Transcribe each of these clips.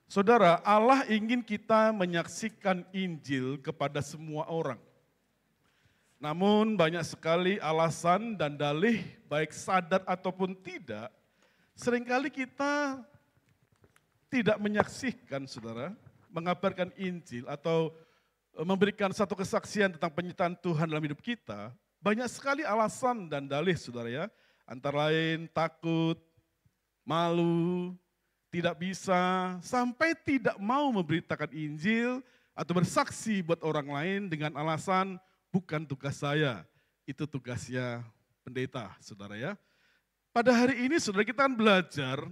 Saudara, Allah ingin kita menyaksikan Injil kepada semua orang. Namun banyak sekali alasan dan dalih, baik sadar ataupun tidak, seringkali kita tidak menyaksikan, saudara, mengabarkan Injil atau memberikan satu kesaksian tentang penyertaan Tuhan dalam hidup kita. Banyak sekali alasan dan dalih, saudara ya. Antara lain takut, malu, tidak bisa, sampai tidak mau memberitakan Injil atau bersaksi buat orang lain dengan alasan bukan tugas saya, itu tugasnya pendeta, saudara ya. Pada hari ini saudara kita akan belajar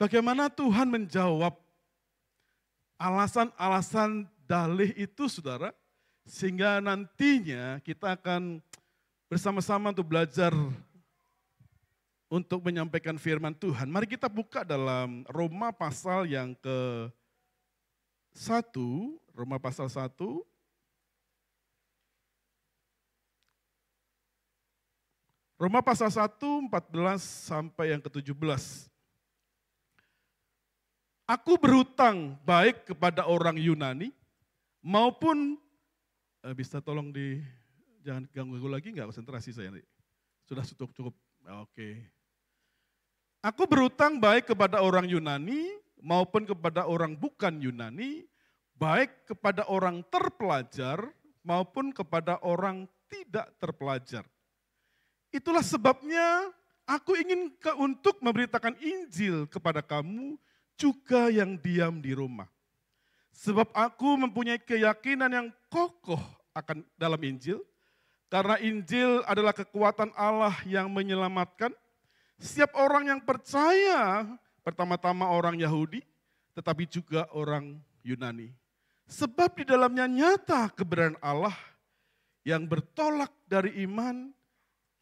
bagaimana Tuhan menjawab alasan-alasan dalih itu saudara, sehingga nantinya kita akan bersama-sama untuk belajar untuk menyampaikan firman Tuhan. Mari kita buka dalam Roma pasal yang ke-1, Roma pasal 1. Roma pasal 1, 14 sampai yang ke-17. Aku berhutang baik kepada orang Yunani maupun, bisa tolong jangan ganggu lagi enggak konsentrasi saya nanti. Sudah cukup. Oke. Aku berhutang baik kepada orang Yunani maupun kepada orang bukan Yunani, baik kepada orang terpelajar maupun kepada orang tidak terpelajar. Itulah sebabnya aku ingin untuk memberitakan Injil kepada kamu juga yang diam di rumah. Sebab aku mempunyai keyakinan yang kokoh akan dalam Injil, karena Injil adalah kekuatan Allah yang menyelamatkan setiap orang yang percaya, pertama-tama orang Yahudi, tetapi juga orang Yunani. Sebab di dalamnya nyata kebenaran Allah yang bertolak dari iman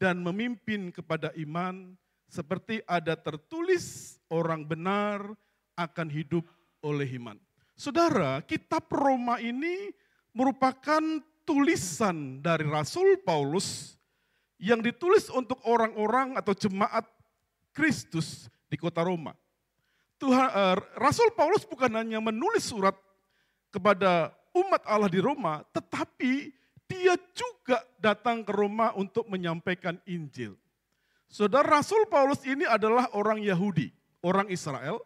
dan memimpin kepada iman, seperti ada tertulis orang benar akan hidup oleh iman. Saudara, kitab Roma ini merupakan tulisan dari Rasul Paulus yang ditulis untuk orang-orang atau jemaat Kristus di kota Roma. Rasul Paulus bukan hanya menulis surat kepada umat Allah di Roma, tetapi dia juga datang ke Roma untuk menyampaikan Injil. Saudara, Rasul Paulus ini adalah orang Yahudi, orang Israel,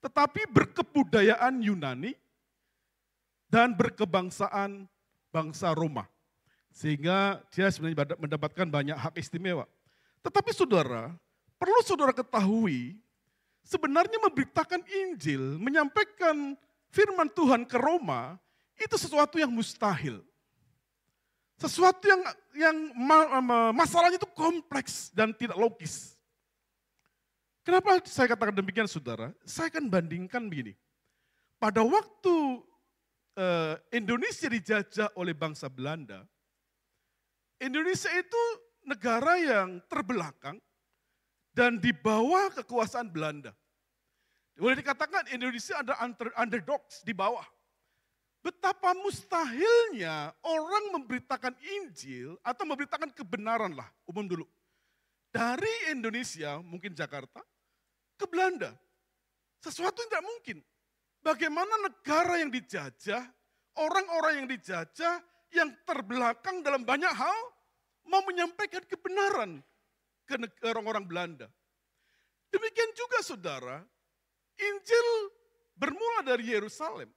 tetapi berkebudayaan Yunani dan berkebangsaan bangsa Roma. Sehingga dia sebenarnya mendapatkan banyak hak istimewa. Tetapi saudara, perlu saudara ketahui, sebenarnya memberitakan Injil, menyampaikan firman Tuhan ke Roma, itu sesuatu yang mustahil. Sesuatu yang masalahnya itu kompleks dan tidak logis. Kenapa saya katakan demikian saudara? Saya akan bandingkan begini. Pada waktu Indonesia dijajah oleh bangsa Belanda, Indonesia itu negara yang terbelakang dan di bawah kekuasaan Belanda. Boleh dikatakan Indonesia ada underdogs di bawah. Betapa mustahilnya orang memberitakan Injil atau memberitakan kebenaran lah, umum dulu. Dari Indonesia, mungkin Jakarta, ke Belanda. Sesuatu yang tidak mungkin. Bagaimana negara yang dijajah, orang-orang yang dijajah, yang terbelakang dalam banyak hal, mau menyampaikan kebenaran ke orang-orang Belanda. Demikian juga saudara, Injil bermula dari Yerusalem.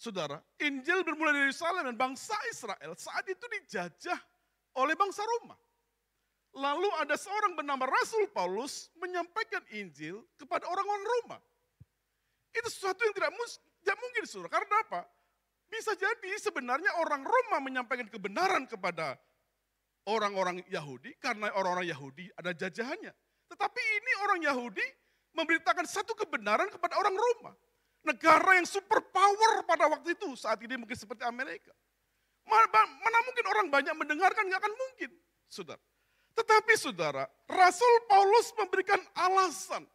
Saudara, Injil bermula dari Yerusalem dan bangsa Israel saat itu dijajah oleh bangsa Roma. Lalu ada seorang bernama Rasul Paulus menyampaikan Injil kepada orang-orang Roma. Itu sesuatu yang tidak mungkin saudara. Karena apa? Bisa jadi sebenarnya orang Roma menyampaikan kebenaran kepada orang-orang Yahudi karena orang-orang Yahudi ada jajahannya. Tetapi ini orang Yahudi memberitakan satu kebenaran kepada orang Roma. Negara yang super power pada waktu itu, saat ini mungkin seperti Amerika. Mana mungkin orang banyak mendengarkan, nggak akan mungkin, saudara. Tetapi saudara, Rasul Paulus memberikan alasan.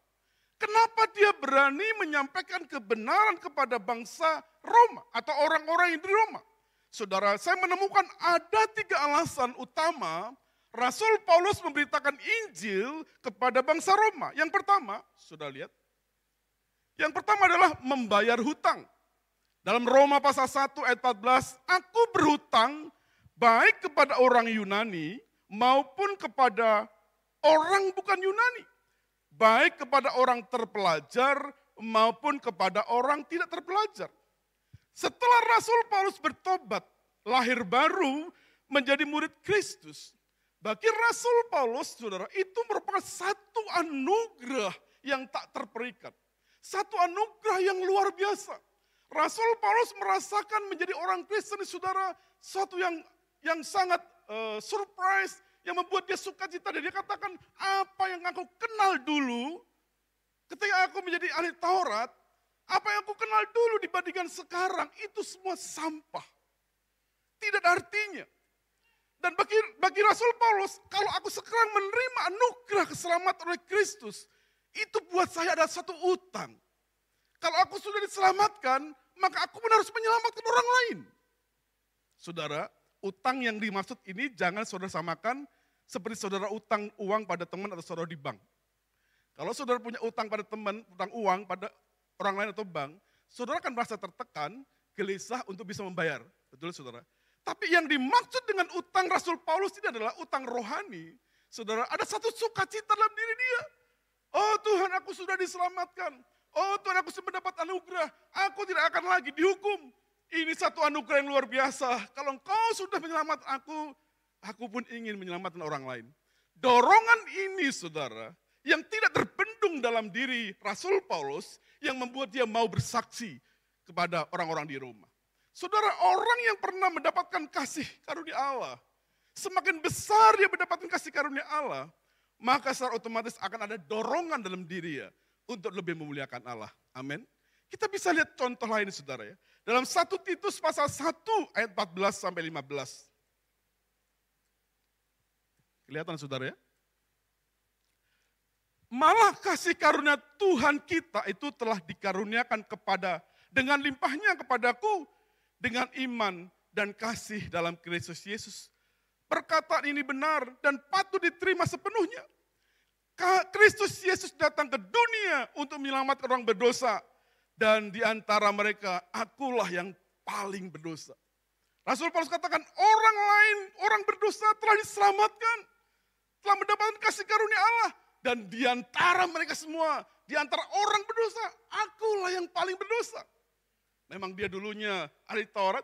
Kenapa dia berani menyampaikan kebenaran kepada bangsa Roma atau orang-orang yang di Roma? Saudara, saya menemukan ada 3 alasan utama Rasul Paulus memberitakan Injil kepada bangsa Roma. Yang pertama, sudah lihat, Yang pertama adalah membayar hutang. Dalam Roma pasal 1 ayat 14, aku berhutang baik kepada orang Yunani maupun kepada orang bukan Yunani. Baik kepada orang terpelajar maupun kepada orang tidak terpelajar. Setelah Rasul Paulus bertobat, lahir baru menjadi murid Kristus. Bagi Rasul Paulus, saudara, itu merupakan satu anugerah yang tak terperikat. Satu anugerah yang luar biasa. Rasul Paulus merasakan menjadi orang Kristen, saudara, suatu yang sangat surprise, yang membuat dia sukacita. Dan dia katakan, apa yang aku kenal dulu, ketika aku menjadi ahli Taurat, apa yang aku kenal dulu dibandingkan sekarang, itu semua sampah. Tidak ada artinya. Dan bagi Rasul Paulus, kalau aku sekarang menerima anugerah keselamatan oleh Kristus, itu buat saya ada satu utang. Kalau aku sudah diselamatkan, maka aku pun harus menyelamatkan orang lain. Saudara, utang yang dimaksud ini jangan saudara samakan seperti saudara utang uang pada teman atau saudara di bank. Kalau saudara punya utang pada teman, utang uang pada orang lain atau bank, saudara akan merasa tertekan, gelisah untuk bisa membayar. Betul saudara? Tapi yang dimaksud dengan utang Rasul Paulus ini adalah utang rohani. Saudara, ada satu sukacita dalam diri dia. Oh Tuhan, aku sudah diselamatkan. Oh Tuhan, aku sudah mendapat anugerah. Aku tidak akan lagi dihukum. Ini satu anugerah yang luar biasa. Kalau engkau sudah menyelamatkan aku pun ingin menyelamatkan orang lain. Dorongan ini saudara, yang tidak terbendung dalam diri Rasul Paulus, yang membuat dia mau bersaksi kepada orang-orang di Roma. Saudara, orang yang pernah mendapatkan kasih karunia Allah, semakin besar dia mendapatkan kasih karunia Allah, maka secara otomatis akan ada dorongan dalam diri dia untuk lebih memuliakan Allah. Amin. Kita bisa lihat contoh lain saudara ya. Dalam 1 Titus pasal 1 ayat 14 sampai 15. Kelihatan saudara ya. Malah kasih karunia Tuhan kita itu telah dikaruniakan dengan limpahnya kepadaku, dengan iman dan kasih dalam Kristus Yesus. Perkataan ini benar dan patut diterima sepenuhnya. Kristus Yesus datang ke dunia untuk menyelamatkan orang berdosa. Dan di antara mereka, akulah yang paling berdosa. Rasul Paulus katakan, orang lain, orang berdosa telah diselamatkan. Telah mendapatkan kasih karunia Allah. Dan di antara mereka semua, di antara orang berdosa, akulah yang paling berdosa. Memang dia dulunya ahli Taurat,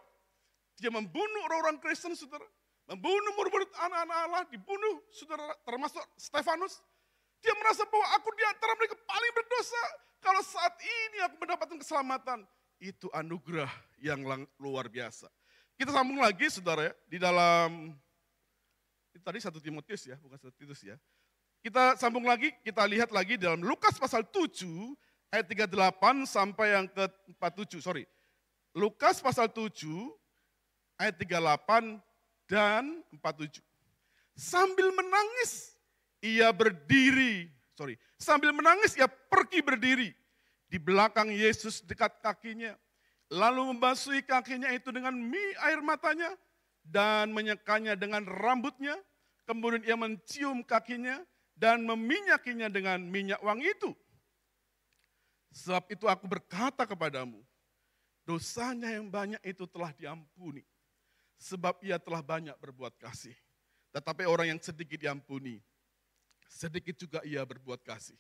dia membunuh orang-orang Kristen, saudara. Membunuh murid-murid anak-anak Allah, dibunuh, saudara, termasuk Stefanus. Dia merasa bahwa aku di antara mereka paling berdosa. Kalau saat ini aku mendapatkan keselamatan, itu anugerah yang luar biasa. Kita sambung lagi, saudara, ya, di dalam, itu tadi 1 Timotius ya, bukan 1 Titus ya. Kita sambung lagi, kita lihat lagi dalam Lukas pasal 7, ayat 38 sampai yang ke-47, sorry. Lukas pasal 7, ayat 38 dan 47. Sambil menangis, sambil menangis ia pergi berdiri di belakang Yesus dekat kakinya. Lalu membasuhi kakinya itu dengan air matanya dan menyekanya dengan rambutnya. Kemudian ia mencium kakinya dan meminyakinya dengan minyak wangi itu. Sebab itu aku berkata kepadamu, dosanya yang banyak itu telah diampuni. Sebab ia telah banyak berbuat kasih. Tetapi orang yang sedikit diampuni, sedikit juga ia berbuat kasih.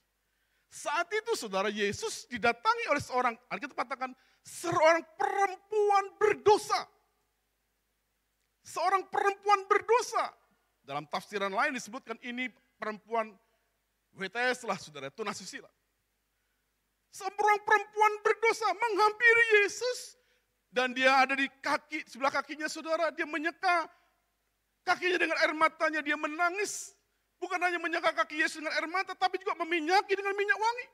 Saat itu saudara, Yesus didatangi oleh seorang, Alkitab katakan, seorang perempuan berdosa. Seorang perempuan berdosa. Dalam tafsiran lain disebutkan ini perempuan WTS lah saudara, tunasusila. Seorang perempuan berdosa menghampiri Yesus. Dan dia ada di sebelah kakinya saudara, dia menyeka kakinya dengan air matanya, dia menangis. Bukan hanya menyeka kaki Yesus dengan air mata, tapi juga meminyaki dengan minyak wangi.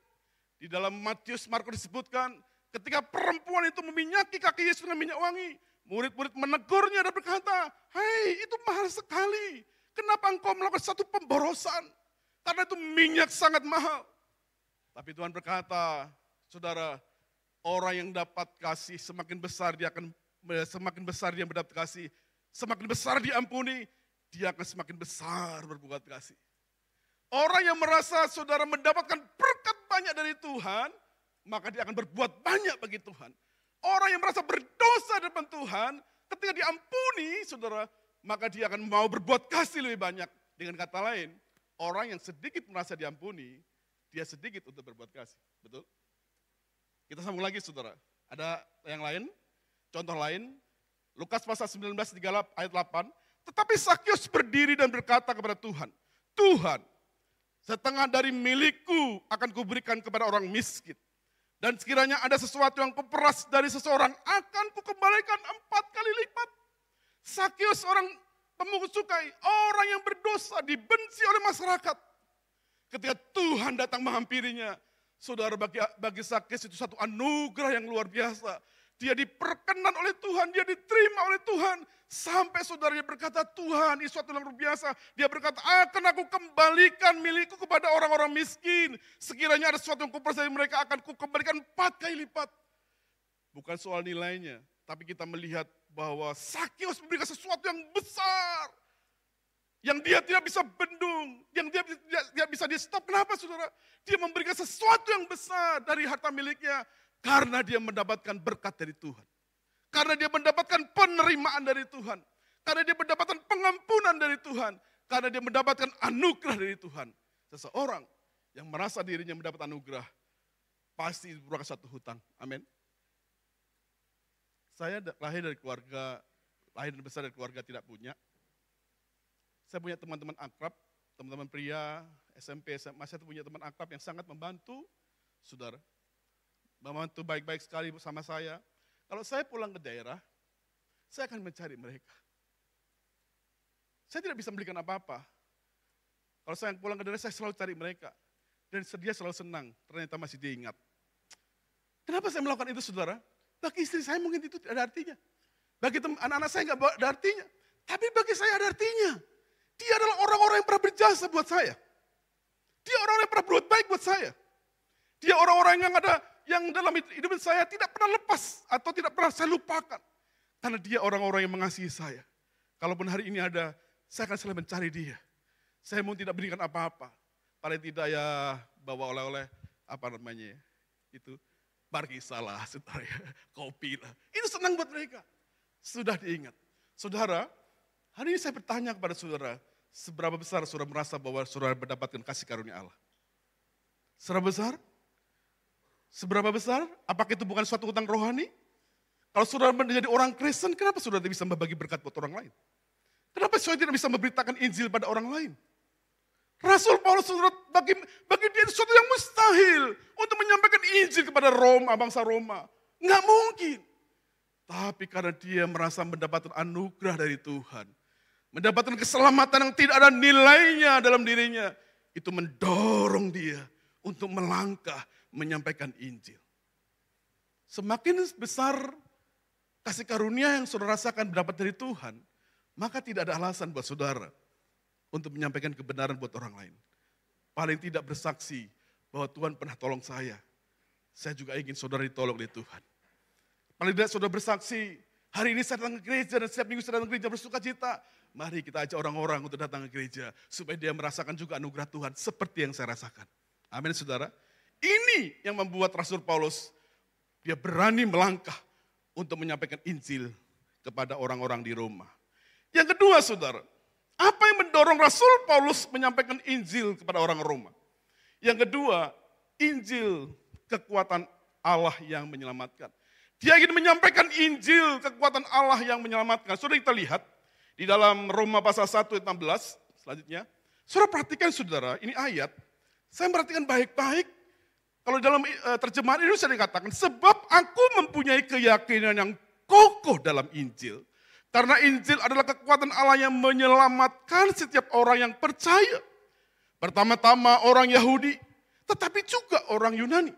Di dalam Markus disebutkan, ketika perempuan itu meminyaki kaki Yesus dengan minyak wangi, murid-murid menegurnya dan berkata, hei itu mahal sekali, kenapa engkau melakukan satu pemborosan? Karena itu minyak sangat mahal. Tapi Tuhan berkata, saudara, orang yang dapat kasih semakin besar dia mendapat kasih, semakin besar diampuni, dia akan semakin besar berbuat kasih. Orang yang merasa saudara mendapatkan berkat banyak dari Tuhan, maka dia akan berbuat banyak bagi Tuhan. Orang yang merasa berdosa di depan Tuhan, ketika diampuni, saudara, maka dia akan mau berbuat kasih lebih banyak. Dengan kata lain, orang yang sedikit merasa diampuni, dia sedikit untuk berbuat kasih. Betul? Kita sambung lagi, saudara. Ada yang lain? Contoh lain, Lukas pasal 19 ayat 8. Tetapi Sakyus berdiri dan berkata kepada Tuhan, Tuhan, setengah dari milikku akan kuberikan kepada orang miskin. Dan sekiranya ada sesuatu yang kuperas dari seseorang, akan kukembalikan 4 kali lipat. Sakyus orang pemungut cukai, orang yang berdosa, dibenci oleh masyarakat. Ketika Tuhan datang menghampirinya, saudara, bagi Sakyus itu satu anugerah yang luar biasa. Dia diperkenan oleh Tuhan, dia diterima oleh Tuhan. Sampai saudaranya berkata, Tuhan, ini suatu yang luar biasa. Dia berkata, akan aku kembalikan milikku kepada orang-orang miskin. Sekiranya ada sesuatu yang kuperas dari mereka, akan kukembalikan 4 kali lipat. Bukan soal nilainya, tapi kita melihat bahwa Sakyus memberikan sesuatu yang besar. Yang dia tidak bisa bendung, yang dia tidak bisa di stop. Kenapa saudara? Dia memberikan sesuatu yang besar dari harta miliknya. Karena dia mendapatkan berkat dari Tuhan. Karena dia mendapatkan penerimaan dari Tuhan. Karena dia mendapatkan pengampunan dari Tuhan. Karena dia mendapatkan anugerah dari Tuhan. Seseorang yang merasa dirinya mendapat anugerah, pasti merupakan satu hutang. Amin. Saya lahir dan besar dari keluarga tidak punya. Saya punya teman-teman akrab, teman-teman pria, SMP, SMA, saya punya teman akrab yang sangat membantu, saudara. Membantu baik-baik sekali bersama saya. Kalau saya pulang ke daerah, saya akan mencari mereka. Saya tidak bisa memberikan apa-apa. Kalau saya pulang ke daerah, saya selalu cari mereka. Dan dia selalu senang, ternyata masih diingat. Kenapa saya melakukan itu, saudara? Bagi istri saya mungkin itu tidak ada artinya. Bagi anak-anak saya nggak ada artinya. Tapi bagi saya ada artinya. Dia adalah orang-orang yang pernah berjasa buat saya. Dia orang-orang yang pernah berbuat baik buat saya. Dia orang-orang yang dalam hidup saya tidak pernah lepas atau tidak pernah saya lupakan. Karena dia orang-orang yang mengasihi saya. Kalaupun hari ini ada, saya akan selalu mencari dia. Saya mau tidak berikan apa-apa. Paling tidak ya bawa oleh-oleh, itu barkisalah, saudara ya, kopi lah. Itu senang buat mereka. Sudah diingat. Saudara, hari ini saya bertanya kepada saudara, seberapa besar saudara merasa bahwa saudara mendapatkan kasih karunia Allah? Seberapa besar? Seberapa besar? Apakah itu bukan suatu hutang rohani? Kalau saudara menjadi orang Kristen, kenapa saudara tidak bisa membagi berkat buat orang lain? Kenapa saudara tidak bisa memberitakan Injil pada orang lain? Rasul Paulus, saudara, bagi dia itu sesuatu yang mustahil untuk menyampaikan Injil kepada Roma, bangsa Roma. Nggak mungkin. Tapi karena dia merasa mendapatkan anugerah dari Tuhan, mendapatkan keselamatan yang tidak ada nilainya dalam dirinya, itu mendorong dia untuk melangkah menyampaikan Injil. Semakin besar kasih karunia yang saudara rasakan dapat dari Tuhan, maka tidak ada alasan buat saudara untuk menyampaikan kebenaran buat orang lain. Paling tidak bersaksi bahwa Tuhan pernah tolong saya. Saya juga ingin saudara ditolong oleh Tuhan. Paling tidak saudara bersaksi, hari ini saya datang ke gereja dan setiap minggu saya datang ke gereja bersuka cita. Mari kita ajak orang-orang untuk datang ke gereja supaya dia merasakan juga anugerah Tuhan seperti yang saya rasakan. Amin saudara. Ini yang membuat Rasul Paulus, dia berani melangkah untuk menyampaikan Injil kepada orang-orang di Roma. Yang kedua saudara, apa yang mendorong Rasul Paulus menyampaikan Injil kepada orang Roma? Yang kedua, Injil kekuatan Allah yang menyelamatkan. Dia ingin menyampaikan Injil kekuatan Allah yang menyelamatkan. Saudara kita lihat di dalam Roma pasal 1 ayat 16 selanjutnya. Saudara perhatikan saudara, ini ayat. Saya perhatikan baik-baik. Kalau dalam terjemahan Indonesia dikatakan, sebab aku mempunyai keyakinan yang kokoh dalam Injil. Karena Injil adalah kekuatan Allah yang menyelamatkan setiap orang yang percaya. Pertama-tama orang Yahudi, tetapi juga orang Yunani.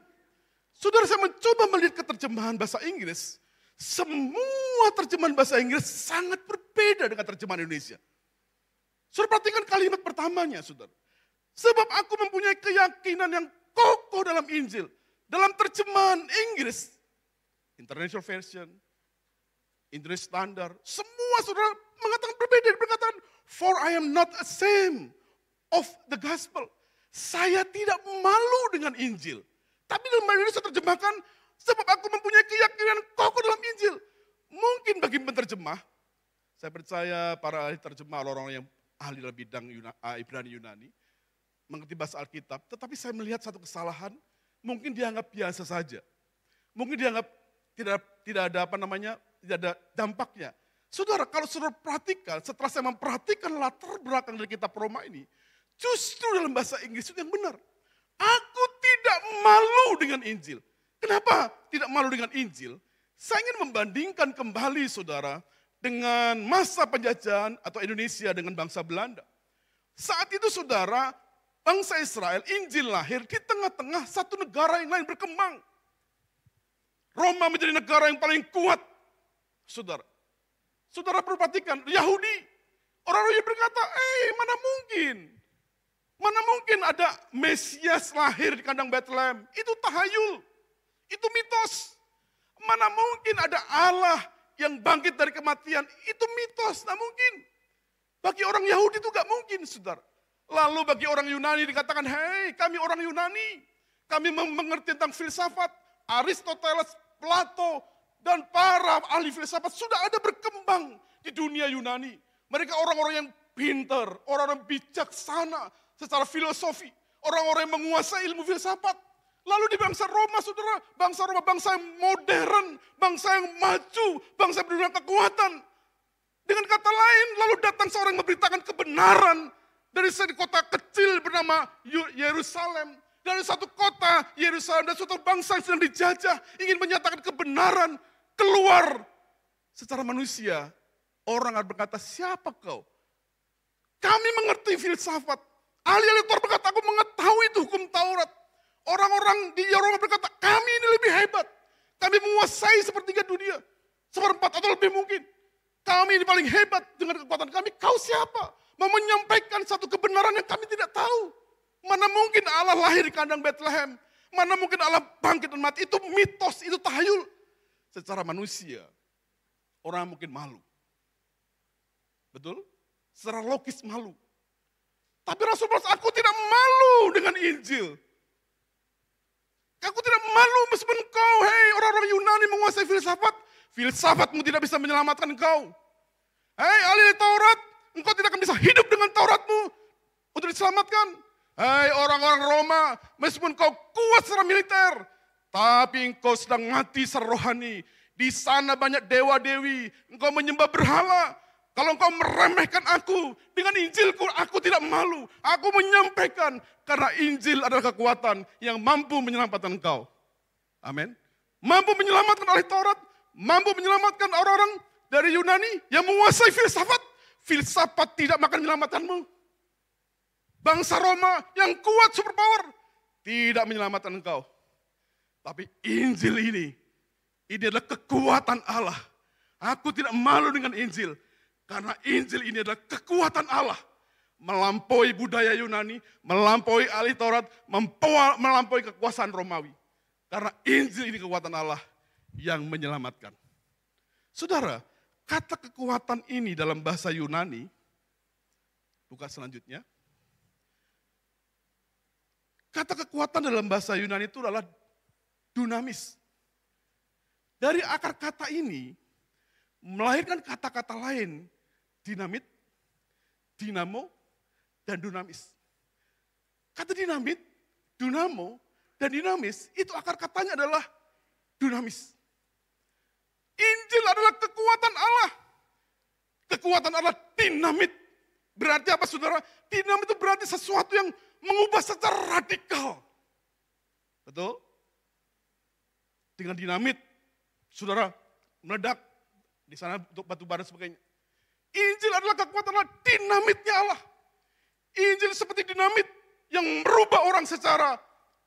Saudara, saya mencoba melihat ke terjemahan bahasa Inggris. Semua terjemahan bahasa Inggris sangat berbeda dengan terjemahan Indonesia. Saudara perhatikan kalimat pertamanya, saudara. Sebab aku mempunyai keyakinan yang kokoh dalam Injil. Dalam terjemahan Inggris, International Version, Indonesia Standard, semua saudara mengatakan berbeda. Berkatakan, for I am not ashamed of the gospel. Saya tidak malu dengan Injil. Tapi dalam bahasa Indonesia terjemahkan, sebab aku mempunyai keyakinan kokoh dalam Injil. Mungkin bagi penerjemah, saya percaya para ahli terjemah, orang-orang yang ahli dalam bidang Ibrani Yunani, mengerti bahasa Alkitab, tetapi saya melihat satu kesalahan, mungkin dianggap biasa saja. Mungkin dianggap tidak ada tidak ada dampaknya. Saudara, kalau saudara perhatikan, setelah saya memperhatikan latar belakang dari kitab Roma ini, justru dalam bahasa Inggris itu yang benar. Aku tidak malu dengan Injil. Kenapa tidak malu dengan Injil? Saya ingin membandingkan kembali saudara dengan masa penjajahan atau Indonesia dengan bangsa Belanda. Saat itu saudara, bangsa Israel, Injil lahir di tengah-tengah satu negara yang lain berkembang. Roma menjadi negara yang paling kuat. Saudara, saudara perlu perhatikan, Yahudi, orang-orang yang berkata, mana mungkin ada Mesias lahir di kandang Bethlehem. Itu tahayul, itu mitos. Mana mungkin ada Allah yang bangkit dari kematian, itu mitos, tak mungkin. Bagi orang Yahudi itu gak mungkin, saudara. Lalu bagi orang Yunani dikatakan, hei kami orang Yunani, kami mengerti tentang filsafat, Aristoteles, Plato, dan para ahli filsafat sudah ada berkembang di dunia Yunani. Mereka orang-orang yang pintar, orang-orang bijaksana secara filosofi, orang-orang yang menguasai ilmu filsafat. Lalu di bangsa Roma, saudara, bangsa Roma bangsa yang modern, bangsa yang maju, bangsa yang berdua kekuatan. Dengan kata lain, lalu datang seorang yang memberitakan kebenaran dari satu kota kecil bernama Yerusalem. Dari satu kota Yerusalem dan suatu bangsa yang sedang dijajah, ingin menyatakan kebenaran keluar secara manusia. Orang akan berkata, siapa kau? Kami mengerti filsafat. Ahli-ahli Taurat berkata, aku mengetahui itu hukum Taurat. Orang-orang di Roma berkata, kami ini lebih hebat. Kami menguasai sepertiga dunia. Seperempat atau lebih mungkin. Kami ini paling hebat dengan kekuatan kami. Kau siapa? Mau menyampaikan satu kebenaran yang kami tidak tahu. Mana mungkin Allah lahir di kandang Bethlehem. Mana mungkin Allah bangkit dan mati. Itu mitos, itu tahayul. Secara manusia, orang mungkin malu. Betul? Secara logis malu. Tapi Rasul Paulus, aku tidak malu dengan Injil. Aku tidak malu meskipun engkau, hei orang-orang Yunani menguasai filsafat. Filsafatmu tidak bisa menyelamatkan engkau. Hei ahli Taurat, engkau tidak akan bisa hidup dengan Tauratmu untuk diselamatkan. Hei orang-orang Roma, meskipun engkau kuat secara militer, tapi engkau sedang mati secara rohani. Di sana banyak dewa-dewi, engkau menyembah berhala. Kalau engkau meremehkan aku, dengan Injilku aku tidak malu. Aku menyampaikan karena Injil adalah kekuatan yang mampu menyelamatkan engkau. Amin. Mampu menyelamatkan ahli Taurat, mampu menyelamatkan orang-orang dari Yunani yang menguasai filsafat. Filsafat tidak akan menyelamatkanmu. Bangsa Roma yang kuat superpower tidak menyelamatkan engkau. Tapi Injil ini adalah kekuatan Allah. Aku tidak malu dengan Injil. Karena Injil ini adalah kekuatan Allah. Melampaui budaya Yunani, melampaui ahli Taurat, melampaui kekuasaan Romawi. Karena Injil ini kekuatan Allah yang menyelamatkan. Saudara, kata kekuatan ini dalam bahasa Yunani, buka selanjutnya. Kata kekuatan dalam bahasa Yunani itu adalah dunamis. Dari akar kata ini, melahirkan kata-kata lain, dinamit, dinamo, dan dunamis. Kata dinamit, dunamo, dan dinamis, itu akar katanya adalah dunamis. Injil adalah kekuatan Allah. Kekuatan Allah dinamit. Berarti apa saudara? Dinamit itu berarti sesuatu yang mengubah secara radikal. Betul? Dengan dinamit, saudara meledak di sana untuk batu bara dan sebagainya. Injil adalah kekuatan Allah, dinamitnya Allah. Injil seperti dinamit yang merubah orang secara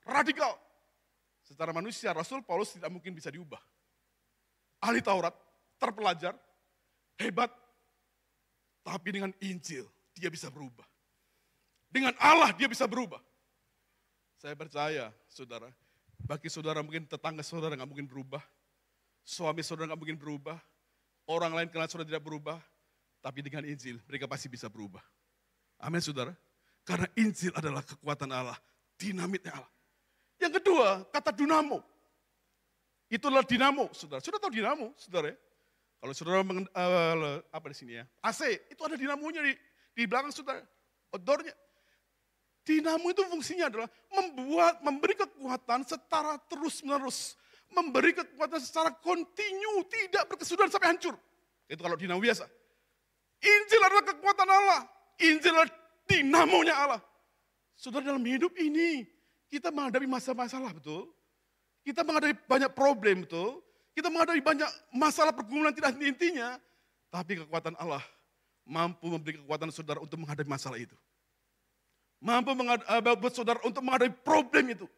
radikal. Secara manusia, Rasul Paulus tidak mungkin bisa diubah. Ahli Taurat, terpelajar, hebat. Tapi dengan Injil, dia bisa berubah. Dengan Allah, dia bisa berubah. Saya percaya, saudara, bagi saudara mungkin tetangga saudara nggak mungkin berubah. Suami saudara nggak mungkin berubah. Orang lain kenal saudara tidak berubah. Tapi dengan Injil, mereka pasti bisa berubah. Amin saudara. Karena Injil adalah kekuatan Allah, dinamitnya Allah. Yang kedua, kata dinamo. Itulah dinamo, saudara. Sudah tahu dinamo, saudara ya? Kalau saudara apa di sini ya? AC, itu ada dinamonya di belakang saudara. Outdoornya. Dinamo itu fungsinya adalah memberi kekuatan secara terus-menerus. Memberi kekuatan secara kontinu, tidak berkesudahan sampai hancur. Itu kalau dinamo biasa. Injil adalah kekuatan Allah. Injil adalah dinamonya Allah. Saudara, dalam hidup ini, kita menghadapi masalah-masalah, betul? Kita menghadapi banyak problem, betul? Kita menghadapi banyak masalah pergumulan tidak intinya. Tapi kekuatan Allah mampu memberi kekuatan saudara untuk menghadapi masalah itu. Mampu buat saudara untuk menghadapi problem itu.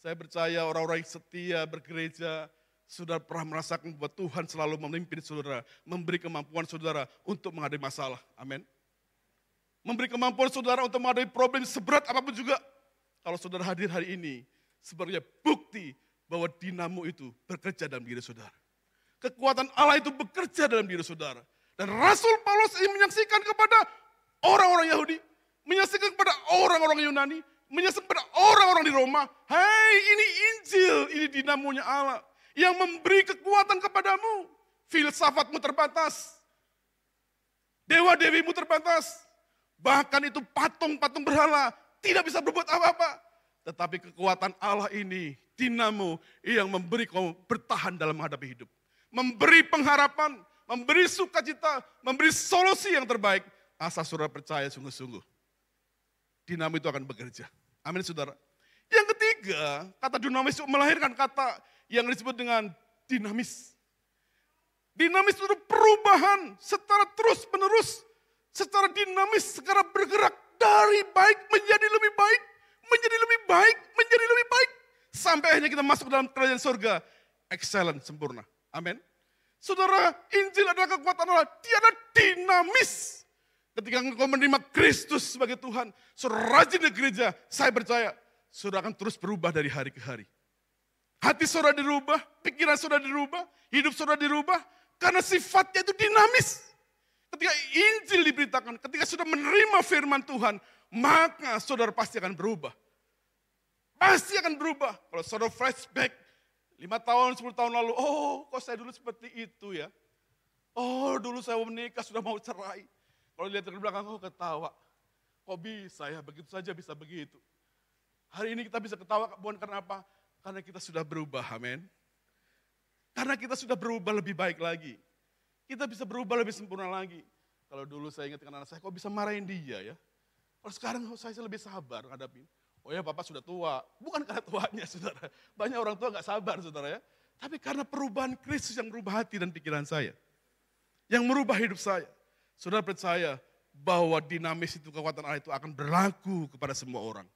Saya percaya orang-orang yang setia bergereja, saudara pernah merasakan bahwa Tuhan selalu memimpin saudara, memberi kemampuan saudara untuk menghadapi masalah. Amin. Memberi kemampuan saudara untuk menghadapi problem seberat apapun juga. Kalau saudara hadir hari ini, sebenarnya bukti bahwa dinamo itu bekerja dalam diri saudara. Kekuatan Allah itu bekerja dalam diri saudara. Dan Rasul Paulus ini menyaksikan kepada orang-orang Yahudi, menyaksikan kepada orang-orang Yunani, menyaksikan kepada orang-orang di Roma. Hei, ini Injil, ini dinamonya Allah yang memberi kekuatan kepadamu. Filsafatmu terbatas, dewa-dewimu terbatas, bahkan itu patung-patung berhala tidak bisa berbuat apa-apa. Tetapi kekuatan Allah ini, dinamo yang memberi kamu bertahan dalam menghadapi hidup. Memberi pengharapan, memberi sukacita, memberi solusi yang terbaik. Asal saudara percaya sungguh-sungguh. Dinamo itu akan bekerja. Amin saudara. Yang ketiga, kata dinamis itu melahirkan kata yang disebut dengan dinamis. Dinamis itu perubahan secara terus-menerus. Secara dinamis, secara bergerak dari baik menjadi lebih baik. Menjadi lebih baik, menjadi lebih baik. Sampai akhirnya kita masuk dalam kerajaan surga. Excellent, sempurna. Amin. Saudara, Injil adalah kekuatan Allah. Dia adalah dinamis. Ketika engkau menerima Kristus sebagai Tuhan, saudara rajin di gereja, saya percaya, saudara akan terus berubah dari hari ke hari. Hati saudara dirubah, pikiran saudara dirubah, hidup saudara dirubah, karena sifatnya itu dinamis. Ketika Injil diberitakan, ketika sudah menerima firman Tuhan, maka saudara pasti akan berubah. Pasti akan berubah. Kalau saudara flashback 5 tahun, 10 tahun lalu, oh kok saya dulu seperti itu ya. Oh dulu saya mau menikah, sudah mau cerai. Kalau lihat ke belakang, oh ketawa. Kok bisa ya, begitu saja bisa begitu. Hari ini kita bisa ketawa, bukan karena apa? Karena kita sudah berubah, amin. Karena kita sudah berubah lebih baik lagi. Kita bisa berubah lebih sempurna lagi. Kalau dulu saya ingat dengan anak saya, kok bisa marahin dia ya. Kalau sekarang saya lebih sabar ngadapin. Oh ya Bapak sudah tua. Bukan karena tuanya saudara. Banyak orang tua gak sabar saudara ya. Tapi karena perubahan Kristus yang merubah hati dan pikiran saya. Yang merubah hidup saya. Saudara percaya bahwa dinamis itu kekuatan Allah itu akan berlaku kepada semua orang.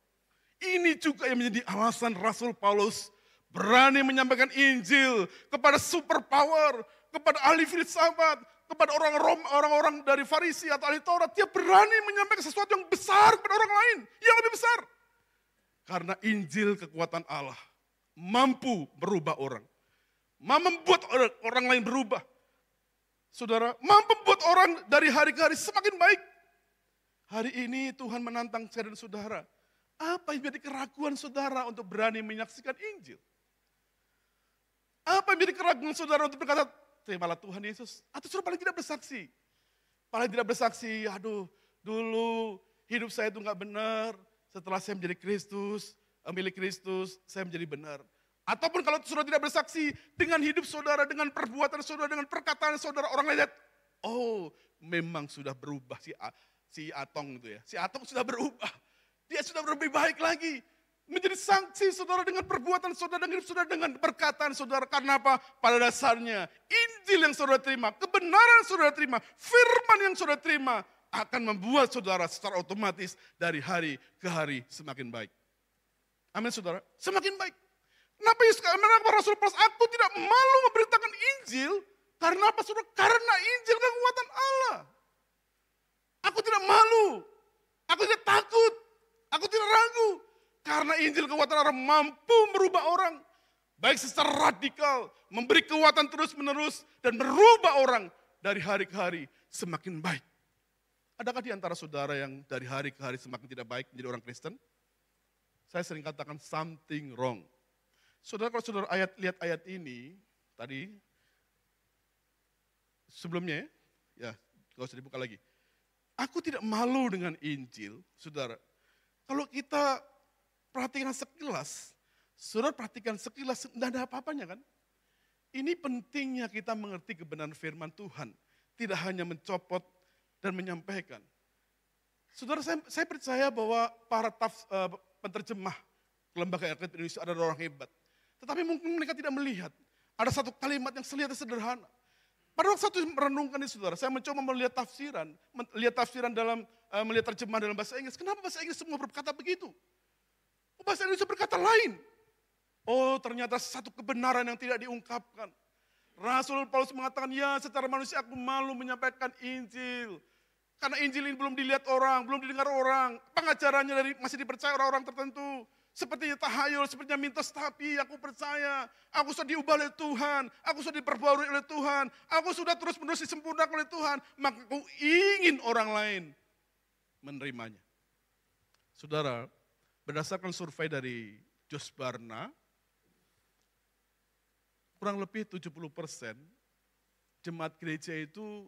Ini juga yang menjadi alasan Rasul Paulus berani menyampaikan Injil kepada superpower, kepada ahli filsafat, kepada orang-orang dari Farisi atau ahli Taurat. Dia berani menyampaikan sesuatu yang besar kepada orang lain, yang lebih besar. Karena Injil kekuatan Allah mampu merubah orang. Mampu membuat orang lain berubah. Saudara, mampu membuat orang dari hari ke hari semakin baik. Hari ini Tuhan menantang saya dan saudara. Apa yang menjadi keraguan saudara untuk berani menyaksikan Injil? Apa yang menjadi keraguan saudara untuk berkata, terimalah Tuhan Yesus. Atau saudara paling tidak bersaksi. Paling tidak bersaksi, aduh dulu hidup saya itu gak benar. Setelah saya menjadi Kristus, milik Kristus, saya menjadi benar. Ataupun kalau saudara tidak bersaksi dengan hidup saudara, dengan perbuatan saudara, dengan perkataan saudara, orang lain lihat, oh memang sudah berubah si Atong itu ya. Si Atong sudah berubah. Dia sudah lebih baik lagi. Menjadi saksi saudara dengan perbuatan saudara, dengan hidup saudara, dengan perkataan saudara. Karena apa? Pada dasarnya Injil yang saudara terima, kebenaran yang saudara terima, firman yang saudara terima akan membuat saudara secara otomatis dari hari ke hari semakin baik. Amin saudara, semakin baik. Kenapa Rasul Paulus, aku tidak malu memberitakan Injil, karena apa saudara? Karena Injil kekuatan Allah. Aku tidak malu, aku tidak takut, aku tidak ragu. Karena Injil kekuatan Allah mampu merubah orang. Baik secara radikal, memberi kekuatan terus menerus, dan merubah orang dari hari ke hari semakin baik. Adakah di antara saudara yang dari hari ke hari semakin tidak baik menjadi orang Kristen? Saya sering katakan something wrong. Saudara, kalau saudara lihat ayat ini, tadi, sebelumnya ya, gak usah dibuka lagi. Aku tidak malu dengan Injil, saudara. Kalau kita perhatikan sekilas, saudara perhatikan sekilas, tidak ada apa-apanya kan? Ini pentingnya kita mengerti kebenaran firman Tuhan. Tidak hanya mencopot dan menyampaikan. Saudara, saya percaya bahwa para penterjemah Lembaga Alkitab Indonesia adalah orang hebat. Tetapi mungkin mereka tidak melihat. Ada satu kalimat yang terlihat sederhana. Pada waktu saya merenungkan ini saudara, saya mencoba melihat tafsiran dalam, melihat terjemahan dalam bahasa Inggris. Kenapa bahasa Inggris semua berkata begitu? Bahasa Indonesia berkata lain. Oh, ternyata satu kebenaran yang tidak diungkapkan. Rasul Paulus mengatakan, ya secara manusia aku malu menyampaikan Injil. Karena Injil ini belum dilihat orang, belum didengar orang. Pengajarannya masih dipercaya orang-orang tertentu. Sepertinya tahayul, sepertinya mintos, tapi aku percaya. Aku sudah diubah oleh Tuhan. Aku sudah diperbarui oleh Tuhan. Aku sudah terus-menerus disempurnakan oleh Tuhan. Maka aku ingin orang lain menerimanya. Saudara, berdasarkan survei dari Jos Barna, kurang lebih 70% jemaat gereja itu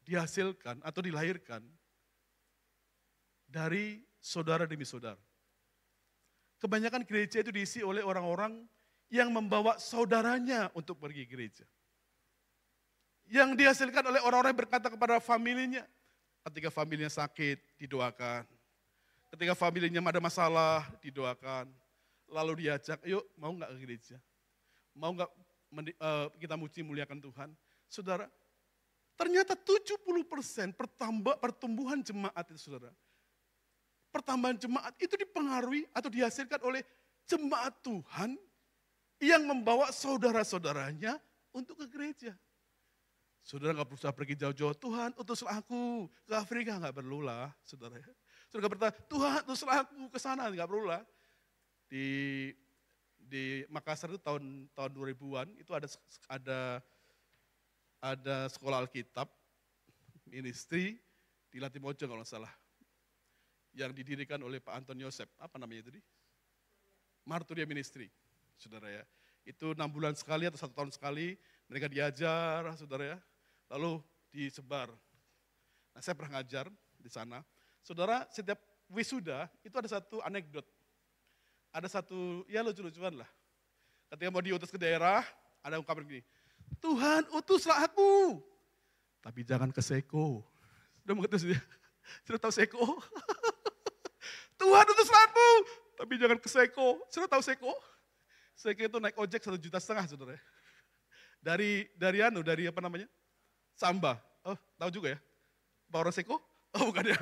dihasilkan atau dilahirkan dari saudara demi saudara. Kebanyakan gereja itu diisi oleh orang-orang yang membawa saudaranya untuk pergi gereja. Yang dihasilkan oleh orang-orang yang berkata kepada familinya, ketika familinya sakit, didoakan. Ketika familinya ada masalah, didoakan. Lalu diajak, yuk mau nggak ke gereja? Mau nggak kita muliakan Tuhan? Saudara, ternyata 70% pertumbuhan jemaat itu saudara. Pertambahan jemaat itu dipengaruhi atau dihasilkan oleh jemaat Tuhan yang membawa saudara-saudaranya untuk ke gereja. Saudara nggak perlu pergi jauh-jauh, Tuhan utuslah aku ke Afrika, nggak perlulah saudara. Saudara bertanya, Tuhan utuslah aku ke sana, nggak perlulah. Di Makassar itu tahun 2000-an itu ada sekolah Alkitab, ministry di Latimojong kalau nggak salah. Yang didirikan oleh Pak Anton Yosep, apa namanya tadi? Marturia Ministry, saudara ya. Itu 6 bulan sekali atau 1 tahun sekali, mereka diajar, saudara ya. Lalu disebar. Nah saya pernah ngajar di sana. Saudara, setiap wisuda itu ada satu anekdot. Ada satu, ya lucu-lucuan lah. Ketika mau diutus ke daerah, ada ungkapan begini, Tuhan utuslah aku, tapi jangan ke Seko. Sudah mengerti dia? Sudah tahu Seko? Tuhan utuslah aku, tapi jangan ke Seko. Sudah tahu Seko? Seko itu naik ojek 1,5 juta, saudara. Dari apa namanya? Samba. Oh, tahu juga ya? Pak orang Seko? Oh, bukan ya.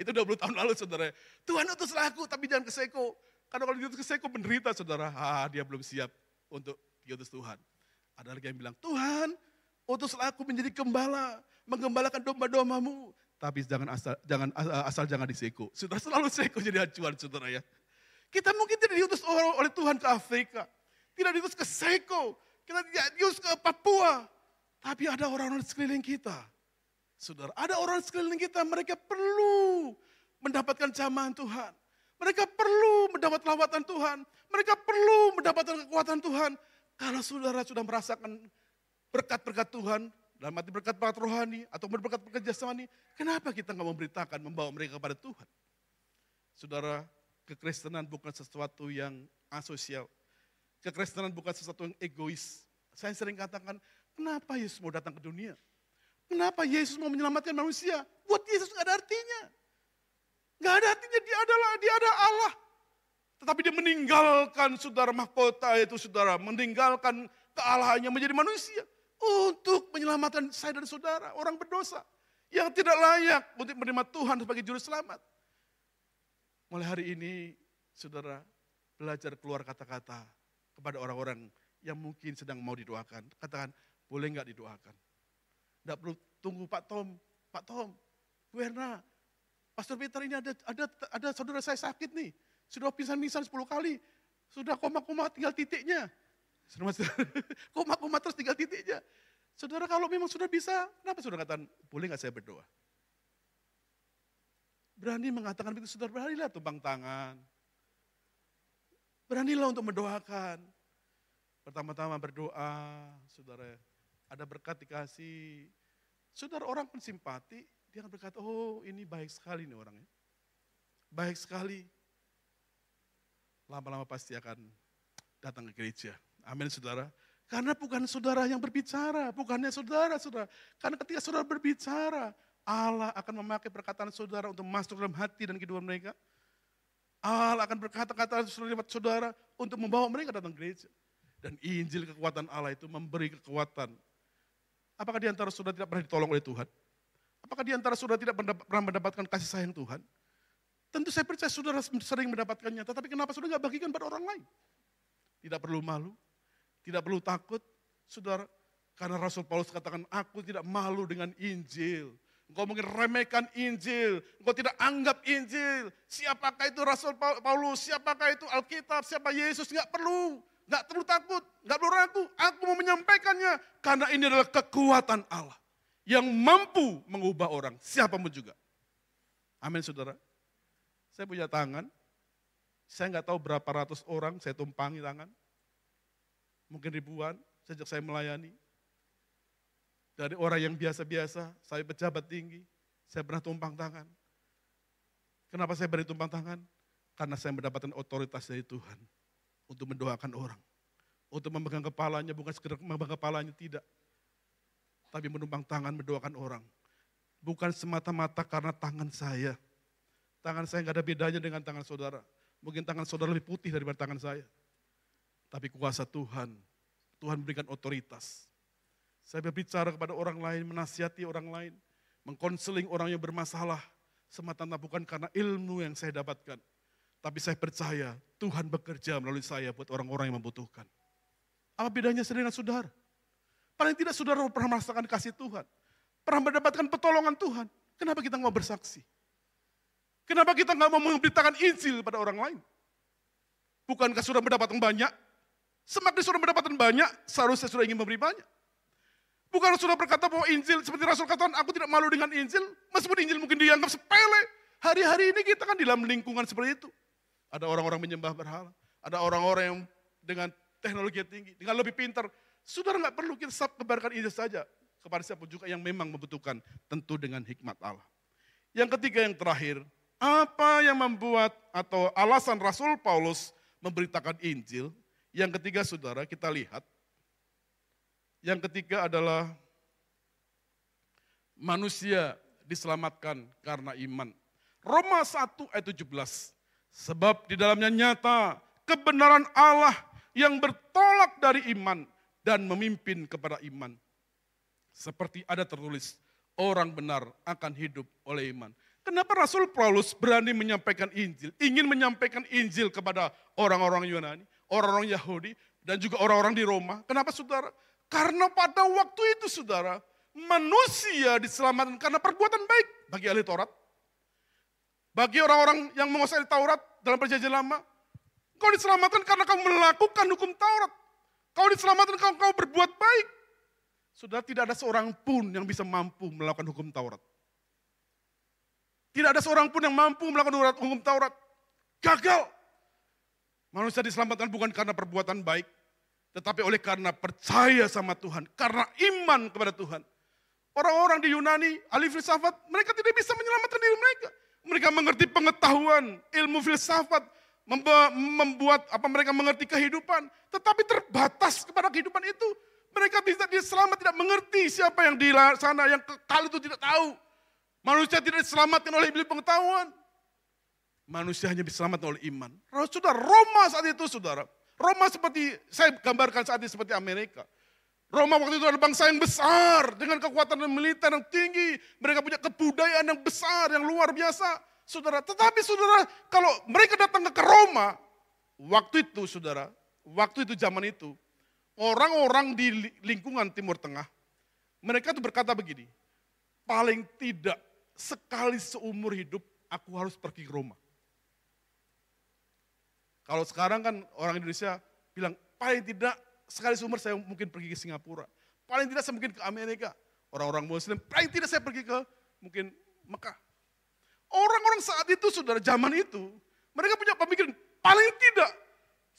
Itu 20 tahun lalu, saudara. Tuhan utuslah aku, tapi jangan ke Seko. Karena kalau diutus ke Seko menderita, saudara. Dia belum siap untuk diutus Tuhan. Ada lagi yang bilang, Tuhan utuslah aku menjadi gembala, menggembalakan domba-dombamu. Tapi asal jangan di Seko. Sudah selalu Seko jadi acuan, saudara ya. Kita mungkin tidak diutus oleh Tuhan ke Afrika. Tidak diutus ke Seko. Kita tidak diutus ke Papua. Tapi ada orang-orang di sekeliling kita. Saudara, ada orang di sekeliling kita, mereka perlu mendapatkan jamahan Tuhan. Mereka perlu mendapat lawatan Tuhan. Mereka perlu mendapatkan kekuatan Tuhan. Kalau saudara sudah merasakan berkat-berkat Tuhan, dalam arti berkat-berkat rohani atau berkat-berkat jasmani, kenapa kita nggak memberitakan, membawa mereka kepada Tuhan? Saudara, kekristenan bukan sesuatu yang asosial. Kekristenan bukan sesuatu yang egois. Saya sering katakan, kenapa Yesus mau datang ke dunia? Kenapa Yesus mau menyelamatkan manusia? Buat Yesus nggak ada artinya. Nggak ada artinya, dia ada Allah. Tetapi dia meninggalkan saudara mahkota itu saudara, meninggalkan kealahannya menjadi manusia. Untuk menyelamatkan saya dan saudara, orang berdosa. Yang tidak layak untuk menerima Tuhan sebagai juru selamat. Mulai hari ini, saudara, belajar keluar kata-kata kepada orang-orang yang mungkin sedang mau didoakan. Katakan, boleh nggak didoakan? Nggak perlu tunggu Pak Tom, Bu Erna, Pastor Peter ini ada saudara saya sakit nih. Sudah pingsan 10 kali. Sudah koma-koma tinggal titiknya. Koma-koma terus tinggal titiknya. Saudara kalau memang sudah bisa, kenapa saudara katakan, boleh nggak saya berdoa? Berani mengatakan begitu, saudara beranilah tumpang tangan. Beranilah untuk mendoakan. Pertama-tama berdoa, saudara, ada berkat dikasih. Saudara, orang pun simpati, dia akan berkata, oh ini baik sekali nih orangnya. Baik sekali. Lama-lama pasti akan datang ke gereja. Amin, saudara. Karena bukan saudara yang berbicara, bukannya saudara. Karena ketika saudara berbicara, Allah akan memakai perkataan saudara untuk masuk dalam hati dan kehidupan mereka. Allah akan berkata-kata lewat saudara untuk membawa mereka datang ke gereja. Dan Injil kekuatan Allah itu memberi kekuatan. Apakah di antara saudara tidak pernah ditolong oleh Tuhan? Apakah di antara saudara tidak pernah mendapatkan kasih sayang Tuhan? Tentu saya percaya saudara sering mendapatkannya, tetapi kenapa saudara nggak bagikan pada orang lain? Tidak perlu malu, tidak perlu takut, saudara. Karena Rasul Paulus katakan, aku tidak malu dengan Injil. Engkau mungkin remehkan Injil, engkau tidak anggap Injil. Siapakah itu Rasul Paulus, siapakah itu Alkitab, siapa Yesus, nggak perlu takut, nggak perlu ragu. Aku mau menyampaikannya karena ini adalah kekuatan Allah yang mampu mengubah orang, siapapun juga. Amin, saudara. Saya punya tangan, saya nggak tahu berapa ratus orang saya tumpangi tangan, mungkin ribuan sejak saya melayani. Dari orang yang biasa-biasa, saya pejabat tinggi, saya pernah tumpang tangan. Kenapa saya beri tumpang tangan? Karena saya mendapatkan otoritas dari Tuhan untuk mendoakan orang. Untuk memegang kepalanya, bukan sekedar memegang kepalanya, tidak. Tapi menumpang tangan mendoakan orang. Bukan semata-mata karena tangan saya. Tangan saya nggak ada bedanya dengan tangan saudara. Mungkin tangan saudara lebih putih daripada tangan saya. Tapi kuasa Tuhan, Tuhan berikan otoritas. Saya berbicara kepada orang lain, menasihati orang lain, mengkonseling orang yang bermasalah, semata-mata bukan karena ilmu yang saya dapatkan. Tapi saya percaya Tuhan bekerja melalui saya buat orang-orang yang membutuhkan. Apa bedanya saya dengan saudara? Paling tidak saudara pernah merasakan kasih Tuhan. Pernah mendapatkan pertolongan Tuhan. Kenapa kita nggak bersaksi? Kenapa kita nggak mau memberitakan Injil pada orang lain? Bukankah sudah mendapatkan banyak? Semakin sudah mendapatkan banyak, seharusnya sudah ingin memberi banyak. Bukan sudah berkata bahwa Injil, seperti Rasul katakan, aku tidak malu dengan Injil, meskipun Injil mungkin dianggap sepele. Hari-hari ini kita kan di dalam lingkungan seperti itu. Ada orang-orang menyembah berhala, ada orang-orang yang dengan teknologi yang tinggi, dengan lebih pintar. Saudara nggak perlu kita kebarkan Injil saja kepada siapa juga yang memang membutuhkan, tentu dengan hikmat Allah. Yang ketiga, yang terakhir, apa yang membuat atau alasan Rasul Paulus memberitakan Injil? Yang ketiga, saudara, kita lihat. Yang ketiga adalah manusia diselamatkan karena iman. Roma 1 ayat 17. Sebab di dalamnya nyata kebenaran Allah yang bertolak dari iman dan memimpin kepada iman. Seperti ada tertulis, orang benar akan hidup oleh iman. Kenapa Rasul Paulus berani menyampaikan Injil, ingin menyampaikan Injil kepada orang-orang Yunani, orang-orang Yahudi, dan juga orang-orang di Roma? Kenapa saudara? Karena pada waktu itu saudara, manusia diselamatkan karena perbuatan baik bagi ahli Taurat. Bagi orang-orang yang menguasai Taurat dalam perjanjian lama, kau diselamatkan karena kau melakukan hukum Taurat. Kau diselamatkan karena kau berbuat baik. Saudara, tidak ada seorang pun yang bisa mampu melakukan hukum Taurat. Tidak ada seorang pun yang mampu melakukan hukum Taurat. Gagal. Manusia diselamatkan bukan karena perbuatan baik, tetapi oleh karena percaya sama Tuhan, karena iman kepada Tuhan. Orang-orang di Yunani, ahli filsafat, mereka tidak bisa menyelamatkan diri mereka. Mereka mengerti pengetahuan, ilmu filsafat, membuat mereka mengerti kehidupan, tetapi terbatas kepada kehidupan itu. Mereka tidak mengerti siapa yang di sana, yang kekal itu tidak tahu. Manusia tidak diselamatkan oleh ilmu pengetahuan. Manusia hanya diselamatkan oleh iman. Saudara, Roma saat itu saudara, Roma seperti, saya gambarkan saat ini seperti Amerika. Roma waktu itu adalah bangsa yang besar, dengan kekuatan militer yang tinggi. Mereka punya kebudayaan yang besar, yang luar biasa. Saudara, tetapi saudara, kalau mereka datang ke Roma, waktu itu saudara, waktu itu zaman itu, orang-orang di lingkungan Timur Tengah, mereka itu berkata begini, paling tidak sekali seumur hidup aku harus pergi ke Roma. Kalau sekarang kan orang Indonesia bilang, paling tidak sekali seumur saya mungkin pergi ke Singapura. Paling tidak saya mungkin ke Amerika. Orang-orang Muslim, paling tidak saya pergi ke mungkin Mekah. Orang-orang saat itu, saudara, zaman itu, mereka punya pemikiran, paling tidak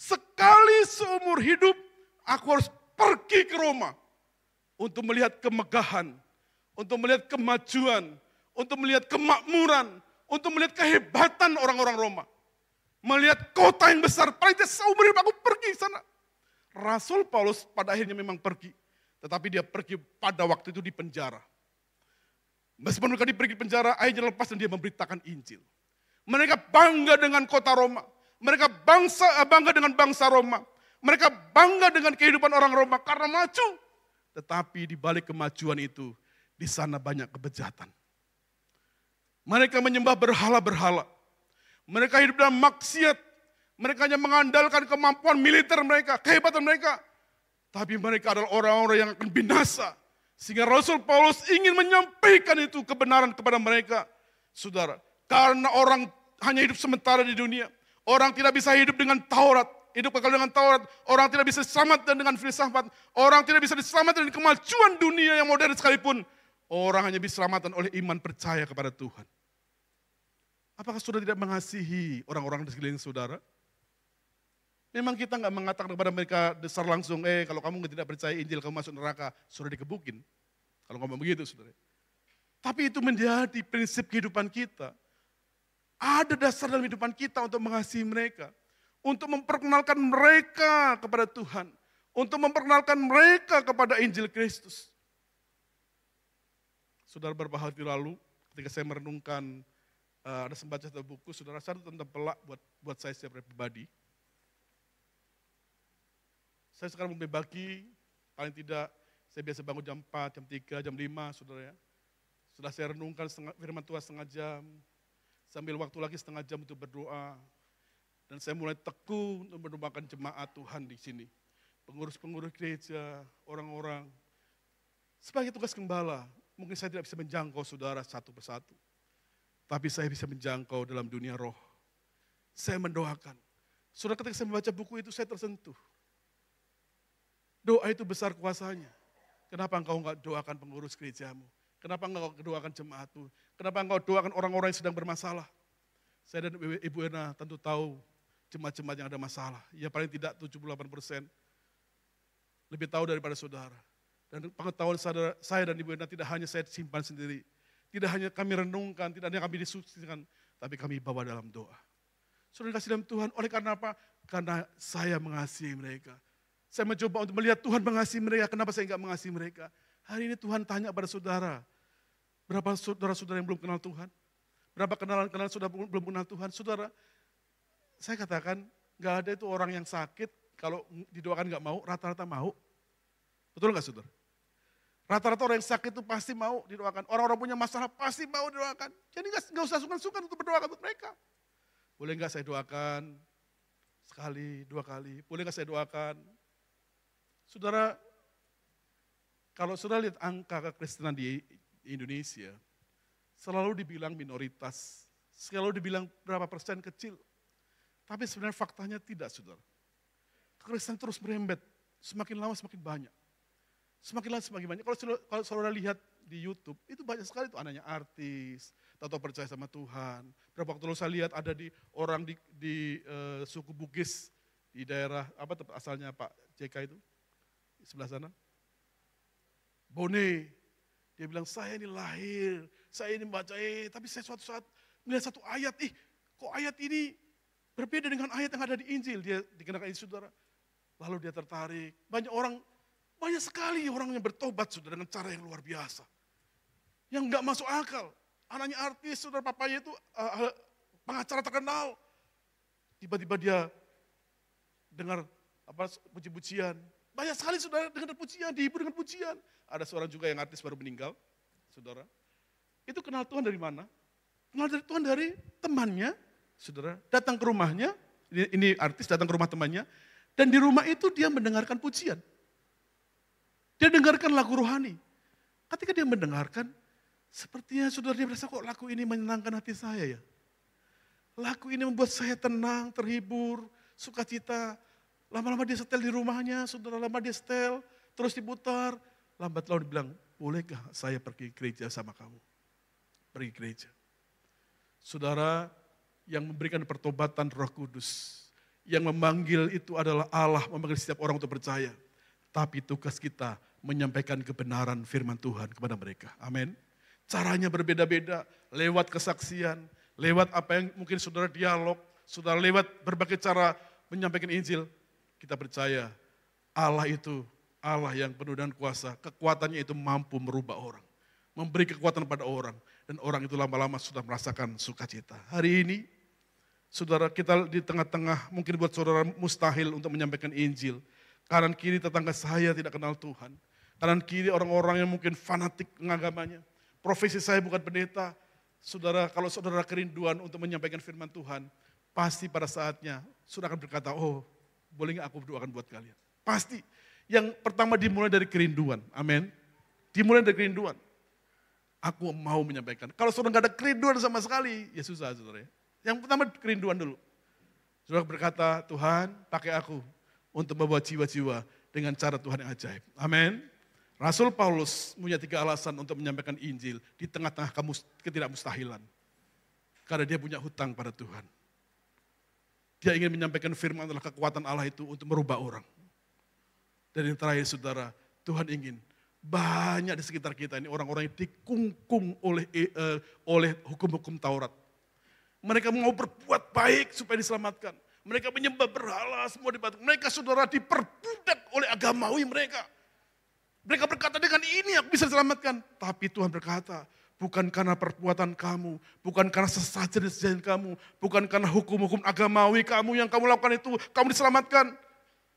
Sekali seumur hidup aku harus pergi ke Roma untuk melihat kemegahan, untuk melihat kemajuan, untuk melihat kemakmuran, untuk melihat kehebatan orang-orang Roma. Melihat kota yang besar, paling tidak seumur hidup aku pergi ke sana. Rasul Paulus pada akhirnya memang pergi, tetapi dia pergi pada waktu itu di penjara. Meskipun mereka pergi di penjara, akhirnya lepas dan dia memberitakan Injil. Mereka bangga dengan kota Roma. Mereka bangga dengan bangsa Roma. Mereka bangga dengan kehidupan orang Roma karena maju. Tetapi di balik kemajuan itu, di sana banyak kebejatan. Mereka menyembah berhala-berhala. Mereka hidup dalam maksiat. Mereka hanya mengandalkan kemampuan militer mereka, kehebatan mereka. Tapi mereka adalah orang-orang yang akan binasa. Sehingga Rasul Paulus ingin menyampaikan itu kebenaran kepada mereka. Saudara, karena orang hanya hidup sementara di dunia. Orang tidak bisa hidup dengan Taurat. Hidup kekal dengan Taurat. Orang tidak bisa diselamatkan dengan filsafat. Orang tidak bisa diselamatkan dengan kemajuan dunia yang modern sekalipun. Orang hanya bisa diselamatkan oleh iman percaya kepada Tuhan. Apakah saudara tidak mengasihi orang-orang di sekeliling saudara? Memang kita nggak mengatakan kepada mereka dasar langsung, kalau kamu tidak percaya Injil, kamu masuk neraka, saudara dikebukin. Kalau ngomong begitu, saudara. Tapi itu menjadi prinsip kehidupan kita. Ada dasar dalam kehidupan kita untuk mengasihi mereka. Untuk memperkenalkan mereka kepada Tuhan. Untuk memperkenalkan mereka kepada Injil Kristus. Saudara, beberapa hari lalu, ketika saya merenungkan, ada sembaca satu buku, saudara, satu tentang pelak buat saya secara pribadi. Saya sekarang membagi, paling tidak saya biasa bangun jam 4, jam 3, jam 5, saudara ya. Setelah saya renungkan firman Tuhan setengah jam, sambil waktu lagi setengah jam untuk berdoa. Dan saya mulai tekun untuk mendoakan jemaat Tuhan di sini. Pengurus-pengurus gereja, orang-orang. Sebagai tugas gembala, mungkin saya tidak bisa menjangkau saudara satu persatu. Tapi saya bisa menjangkau dalam dunia roh. Saya mendoakan. Saudara, ketika saya membaca buku itu saya tersentuh. Doa itu besar kuasanya. Kenapa engkau enggak doakan pengurus gerejamu? Kenapa engkau doakan jemaatmu? Kenapa engkau doakan orang-orang yang sedang bermasalah? Saya dan Ibu Erna tentu tahu jemaat-jemaat yang ada masalah. Ya paling tidak 78% lebih tahu daripada saudara. Dan pengetahuan saya dan Ibu Erna tidak hanya saya simpan sendiri. Tidak hanya kami renungkan, tidak hanya kami diskusikan, tapi kami bawa dalam doa. Saudara kasih dalam Tuhan, oleh karena apa? Karena saya mengasihi mereka. Saya mencoba untuk melihat Tuhan mengasihi mereka, kenapa saya enggak mengasihi mereka? Hari ini Tuhan tanya pada saudara, berapa saudara-saudara yang belum kenal Tuhan? Berapa kenalan saudara belum kenal Tuhan? Saudara, saya katakan, enggak ada itu orang yang sakit, kalau didoakan enggak mau, rata-rata mau. Betul enggak saudara? Rata-rata orang yang sakit itu pasti mau didoakan. Orang-orang punya masalah pasti mau didoakan. Jadi enggak usah sungkan-sungkan untuk berdoa untuk mereka. Boleh enggak saya doakan? Sekali, 2 kali. Boleh enggak saya doakan? Saudara, kalau saudara lihat angka kekristenan di Indonesia, selalu dibilang minoritas, selalu dibilang berapa persen kecil. Tapi sebenarnya faktanya tidak, saudara. Kekristenan terus merembet, semakin lama semakin banyak. Semakin lama semakin banyak. Kalau saudara lihat di YouTube, itu banyak sekali tuh anaknya artis, atau percaya sama Tuhan. Berapa waktu lalu saya lihat ada orang di suku Bugis, di daerah, apa tempat asalnya Pak JK itu? Di sebelah sana. Bone, dia bilang saya ini lahir, saya ini membaca, tapi saya suatu saat melihat satu ayat, kok ayat ini berbeda dengan ayat yang ada di Injil, dia dikenakan ini saudara. Lalu dia tertarik, banyak sekali orang yang bertobat saudara dengan cara yang luar biasa. Yang enggak masuk akal, anaknya artis, saudara papanya itu pengacara terkenal. Tiba-tiba dia dengar puji-pujian. Banyak sekali saudara dengar pujian, dihibur dengan pujian. Ada seorang juga yang artis baru meninggal, saudara. Itu kenal Tuhan dari mana? Kenal dari Tuhan dari temannya, saudara. Datang ke rumahnya, ini artis datang ke rumah temannya. Dan di rumah itu dia mendengarkan pujian. Dia dengarkan lagu rohani. Ketika dia mendengarkan, sepertinya saudara dia merasa kok lagu ini menyenangkan hati saya ya. Lagu ini membuat saya tenang, terhibur, sukacita. Lama-lama dia setel di rumahnya, saudara lama dia setel, terus diputar. Lambat laun dibilang, bolehkah saya pergi gereja sama kamu? Pergi gereja. Saudara yang memberikan pertobatan Roh Kudus, Yang memanggil itu adalah Allah, memanggil setiap orang untuk percaya. Tapi tugas kita menyampaikan kebenaran firman Tuhan kepada mereka. Amin. Caranya berbeda-beda, lewat kesaksian, lewat apa yang mungkin saudara dialog, saudara lewat berbagai cara menyampaikan Injil. Kita percaya Allah itu Allah yang penuh dengan kuasa, kekuatannya itu mampu merubah orang. Memberi kekuatan pada orang, dan orang itu lama-lama sudah merasakan sukacita. Hari ini, saudara, kita di tengah-tengah, mungkin buat saudara mustahil untuk menyampaikan Injil. Kanan kiri tetangga saya tidak kenal Tuhan. Kanan kiri orang-orang yang mungkin fanatik agamanya. Profesi saya bukan pendeta. Saudara, kalau saudara kerinduan untuk menyampaikan firman Tuhan, pasti pada saatnya saudara akan berkata, oh boleh nggak aku berdoakan buat kalian? Pasti. Yang pertama dimulai dari kerinduan. Amin. Dimulai dari kerinduan. Aku mau menyampaikan. Kalau saudara nggak ada kerinduan sama sekali, ya susah saudara. Yang pertama kerinduan dulu. Saudara berkata, Tuhan pakai aku untuk membawa jiwa-jiwa dengan cara Tuhan yang ajaib. Amin. Rasul Paulus punya 3 alasan untuk menyampaikan Injil di tengah-tengah ketidakmustahilan. Karena dia punya hutang pada Tuhan. Dia ingin menyampaikan firman adalah kekuatan Allah itu untuk merubah orang. Dan yang terakhir saudara, Tuhan ingin banyak di sekitar kita ini orang-orang yang dikungkung oleh hukum-hukum Taurat. Mereka mau berbuat baik supaya diselamatkan. Mereka menyembah berhala, semua dibantu. Mereka saudara diperbudak oleh agamawi mereka. Mereka berkata dengan ini aku bisa diselamatkan. Tapi Tuhan berkata, bukan karena perbuatan kamu, bukan karena sesajen kamu, bukan karena hukum-hukum agamawi kamu yang kamu lakukan itu, kamu diselamatkan.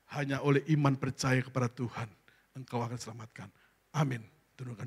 Hanya oleh iman percaya kepada Tuhan, engkau akan diselamatkan. Amin. Tundukkan.